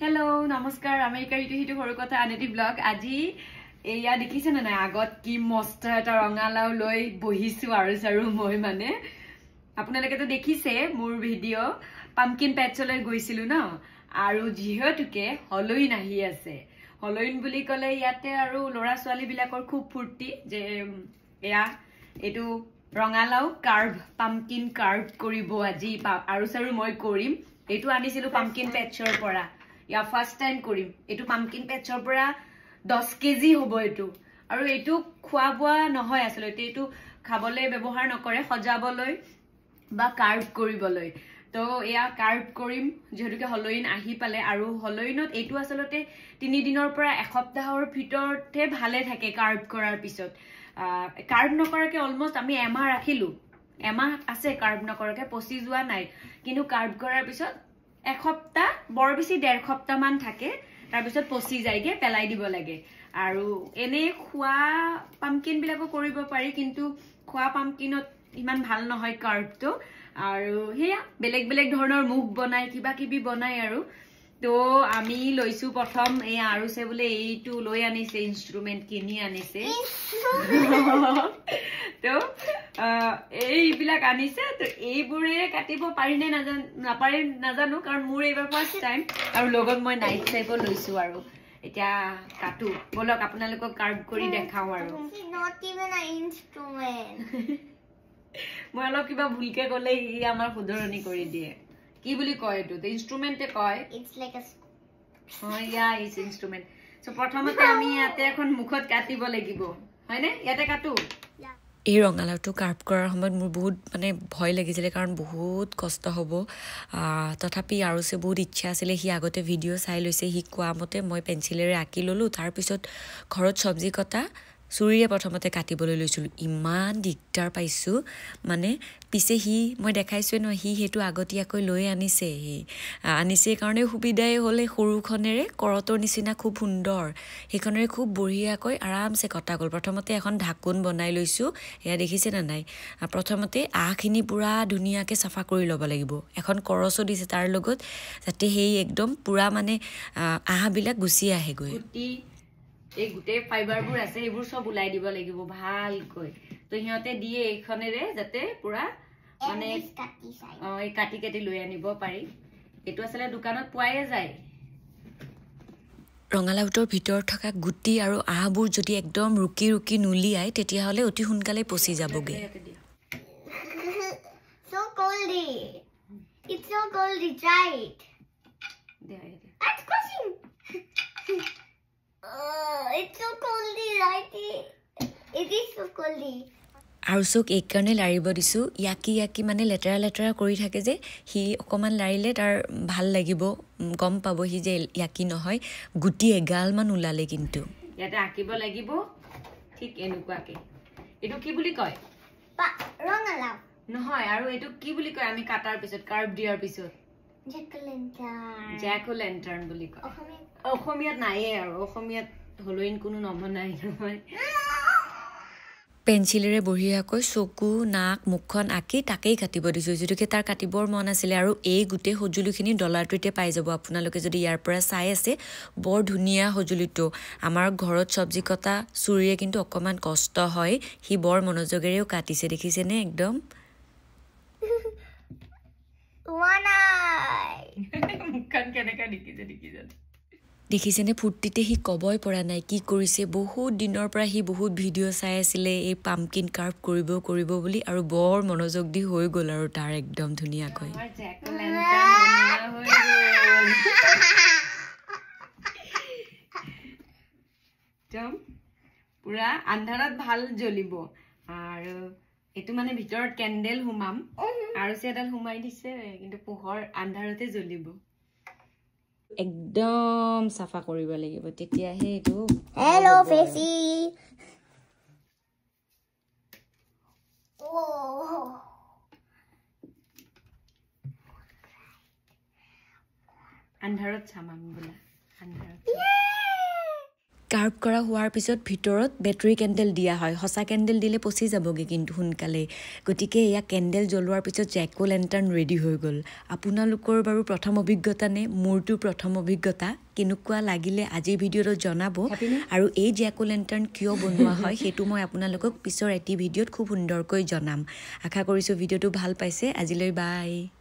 Hello, namaskar. America itu horu kota aneti vlog. Aji eya dekhise na na agot ki mosta eta rangalau loi bohisu aru saru moi mane. Apnaleke to dekhise mur video pumpkin patch loi goisilu na aru jihetuke Halloween ahi ase. Halloween buli kole yate aru lora swali bilakor khub furti je eya etu rangalau carve pumpkin carve koribo aji aru saru moi korim. Etu anisilu pumpkin patchor pora. Ya first time korim etu pumpkin patchor pora 10 kg hobo etu aru etu khwa bua nohoy asle etu khabole ব্যবহার নকৰে সজাবলৈ বা curve কৰিবলৈ তো এয়া curve কৰিম যেহেতুকে Halloween আহি পালে আৰু হলোইনত এটো আসলতে 3 দিনৰ পৰা এসপ্তাহৰ ভিতৰতে ভালে থাকে কাৰ্ভ কৰাৰ পিছত কাৰ্ভ নকৰাকে অলমোস্ট আমি এমাহ ৰাখিলো এমাহ আছে কাৰ্ভ নকৰাকে পচি যোৱা নাই কিন্তু কাৰ্ভ কৰাৰ পিছত এসপ্তাহ বৰ বেছি 1.5 সপ্তাহ মান থাকে তাৰ পিছত পচি যায়গে পেলাই দিব লাগে আৰু এনে খোৱা পাম্পকিন বিলাকো কৰিব পাৰি কিন্তু খোৱা পাম্পকিনত ইমান ভাল নহয় কাৰ্ভটো আৰু হেয়া বেলেগ বেলেগ ধৰণৰ মুখ বনাই কিবা কিবি বনাই আৰু তো আমি লৈছো প্ৰথম এই আৰুছে বলে এইটো লৈ আনিছে ইনস্ট্ৰুমেন্ট কিনি আনিছে তো এই বিলাক আনিছে তো এইবোৰে কাটিব পাৰি নে নাপাৰি নাজানো কাৰণ মোৰ এইবাৰ ফাৰ্স্ট টাইম আৰু লগত মই নাইফ টাইপৰ লৈছো আৰু এতিয়া কাটু বলক আপোনালোকক কাৰ্ভ কৰি দেখাও আৰু not even an instrument মই অলপ কিবা ভুলকে কলে ই আমাৰ সুধৰণি কৰি দিয়ে কি বুলি কয় এটো the instrument এ কয় it's like a yeah is instrument so প্ৰথমতে আমি ইয়াতে এখন মুখত কাটিব লাগিব হয়নে ইয়াতে কাটু এই ৰঙালাওটো কাৰ্ভ কৰাৰ সময়ত মোৰ বহুত মানে ভয় লাগিছিল কাৰণ বহুত কষ্ট হ'ব তথাপি আৰুছে বহুত ইচ্ছা আছিল হি আগতে ভিডিও চাই লৈছে হি কোৱা মতে মই পেন্সিলেৰে আঁকি ললো তাৰ পিছত ঘৰত সবজি কটা চুৰিয়ে প্ৰথমতে কাটিবলৈ লৈছিল ইমান দিগদাৰ পাইছো মানে পিছে হি মই দেখাইছো ন হি হেতু আগতীয়াকৈ লৈ আনিছে হি আনিছে কাৰণে সুবিধাই হলে সৰুখনেৰে কৰতৰ নিচিনা খুব সুন্দৰ হেখনেৰে খুব বঢ়িয়াকৈ আৰামছে কটা গল প্ৰথমতে এখন ঢাকুন বনাই লৈছো এয়া দেখিছে না নাই প্ৰথমতে আখিনি পুৰা ধুনিয়াকে সাফা কৰি লব লাগিব এখন কৰচো দিছে তাৰ লগত যাতে হেই একদম পুৰা মানে আহাবিলাক গুছি আহে গৈ এই গুটে ফাইবাৰবোৰ আছে এইবোৰ সব উলাই দিব লাগিব ভালকৈ তো হিয়তে দিয়ে এইখনেৰে যাতে পুৰা মানে এই কাটি কাটি লৈ আনিব পাৰি এটো আসলে দোকানত পোৱায়ে যায় ৰঙালাউটোৰ ভিতৰত থকা গুটি আৰু আহাবোৰ যদি একদম ৰুকি ৰুকি নুলিয়াই তেতিয়া হলে অতি সোনকালে পচি যাবগে so goldy it's so goldy try it that's crushing it's so goldy right it is so goldy আৰু সক এক কাৰণে লাৰিব দিছো ইয়াকি ইয়াকি মানে লেটেৰা লেটেৰা কৰি থাকে যে হি অকমান লাৰিলে তাৰ ভাল লাগিব গম পাব হি যে ইয়াকি নহয় গুটি এগাল মান উলালে কিন্তু ইয়াতে আকিব লাগিব ঠিক এনেকুৱাকে এটো কি বুলি কয় ৰঙালাও নহয় আৰু এটো কি বুলি কয় আমি কাটাৰ পিছত কাৰ্ভ দিয়াৰ পিছত জ্যাক ও লেন্টাৰ্ন বুলি কয় অসমীয়াত নাইয়ে আৰু অসমীয়াত হলোইন কোনো নবনাই নহয় পেন্সিলেৰে বঢ়িয়াকৈ চকু নাক মুখখন আকি তাকেই কাটিব দিছো যেতুকে তাৰ কাটিবৰ মন আছিল আৰু এই গুটে হজুলিখিনি ডলাৰটোতে পাই যাব আপোনালোকে যদি ইয়াৰ পৰা চাই আছে বৰ ধুনিয়া হজুলিটো আমাৰ ঘৰত সবজি কটা চুৰিয়ে কিন্তু অকমান কষ্ট হয় হি বৰ মনোযোগেৰেও কাটিছে দেখিছে নে একদম মুখখন কেনেকা দেখিছে দেখিছেনে ফুৰ্তিতে হি কবই পৰা নাই কি কৰিছে বহুত দিনৰ পৰা হি বহুত ভিডিও চাই আছিলে এই পাম্পকিন কাৰ্ভ কৰিব বুলি আৰু বৰ মনোযোগ দি হৈ গল আৰু তাৰ একদম ধুনিয়াকৈ পুৰা আন্ধাৰত ভাল জ্বলিব আৰু এটো মানে ভিতৰত কেন্ডেল হুমাম আৰু সেডাল হুমাই দিছে কিন্তু পোহৰ আন্ধাৰতে জ্বলিব একদম সাফা কৰিব লাগিব তেতিয়া হে এটো hello Fesi আন্ধাৰত চামাম বলা আন্ধাৰত কাৰ্ভ কৰা হোৱাৰ পিছত ভিতৰত বেটাৰী কেণ্ডেল দিয়া হয় সঁচা কেণ্ডেল দিলে পচি যাবগে কিন্তু সোনকালে গতিকে এয়া কেণ্ডেল জ্বলোৱাৰ পিছত জেক ও' লেণ্টাৰ্ণ ৰেডি হৈ গ'ল আপোনালোকৰ বাৰু প্ৰথম অভিজ্ঞতা নে মোৰটো প্ৰথম অভিজ্ঞতা কেনেকুৱা লাগিলে আজিৰ ভিডিঅ'টো জনাব আৰু এই জেক ও' লেণ্টাৰ্ণ কিয় বনোৱা হয় সেইটো মই আপোনালোকক পিছৰ এটি ভিডিঅ'ত খুব সুন্দৰকৈ জনাম আশা কৰিছোঁ ভিডিঅ'টো ভাল পাইছে আজিলৈ বাই